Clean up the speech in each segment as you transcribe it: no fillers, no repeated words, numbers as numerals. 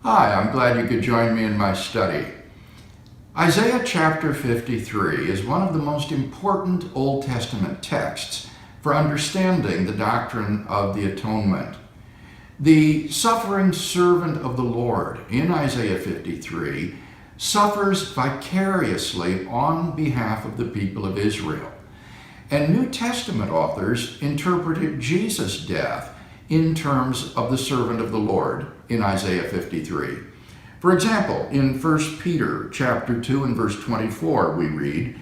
Hi, I'm glad you could join me in my study. Isaiah chapter 53 is one of the most important Old Testament texts for understanding the doctrine of the atonement. The suffering servant of the Lord in Isaiah 53 suffers vicariously on behalf of the people of Israel. And New Testament authors interpreted Jesus' death in terms of the servant of the Lord in Isaiah 53. For example, in 1 Peter chapter 2 and verse 24, we read,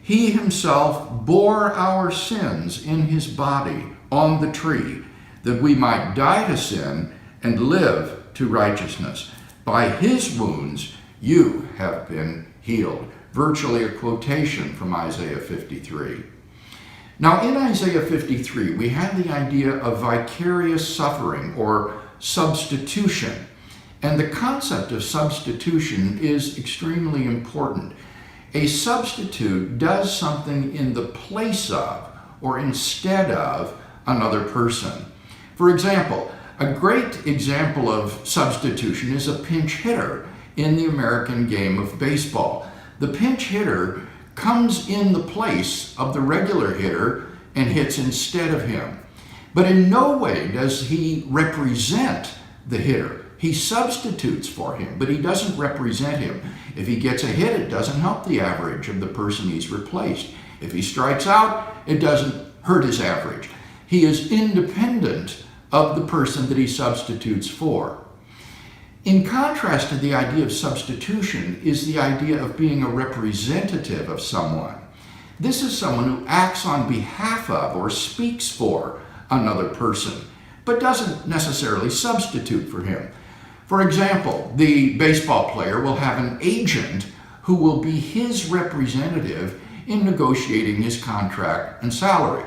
"He himself bore our sins in his body on the tree, that we might die to sin and live to righteousness. By his wounds you have been healed." Virtually a quotation from Isaiah 53. Now, in Isaiah 53, we have the idea of vicarious suffering or substitution. And the concept of substitution is extremely important. A substitute does something in the place of or instead of another person. For example, a great example of substitution is a pinch hitter in the American game of baseball. The pinch hitter comes in the place of the regular hitter and hits instead of him. But in no way does he represent the hitter. He substitutes for him, but he doesn't represent him. If he gets a hit, it doesn't help the average of the person he's replaced. If he strikes out, it doesn't hurt his average. He is independent of the person that he substitutes for. In contrast to the idea of substitution is the idea of being a representative of someone. This is someone who acts on behalf of or speaks for another person, but doesn't necessarily substitute for him. For example, the baseball player will have an agent who will be his representative in negotiating his contract and salary.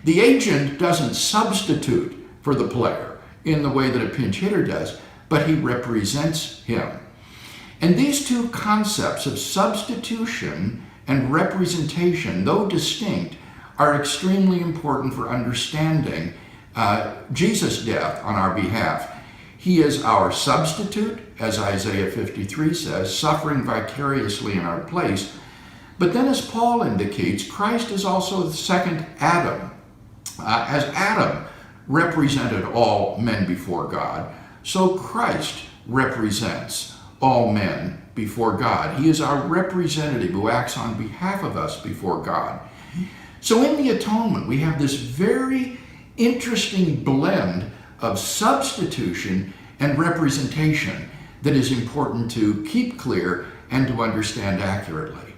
The agent doesn't substitute for the player in the way that a pinch hitter does, but he represents him. And these two concepts of substitution and representation, though distinct, are extremely important for understanding Jesus' death on our behalf. He is our substitute, as Isaiah 53 says, suffering vicariously in our place. But then, as Paul indicates, Christ is also the second Adam. As Adam represented all men before God, so Christ represents all men before God. He is our representative who acts on behalf of us before God. So in the atonement, we have this very interesting blend of substitution and representation that is important to keep clear and to understand accurately.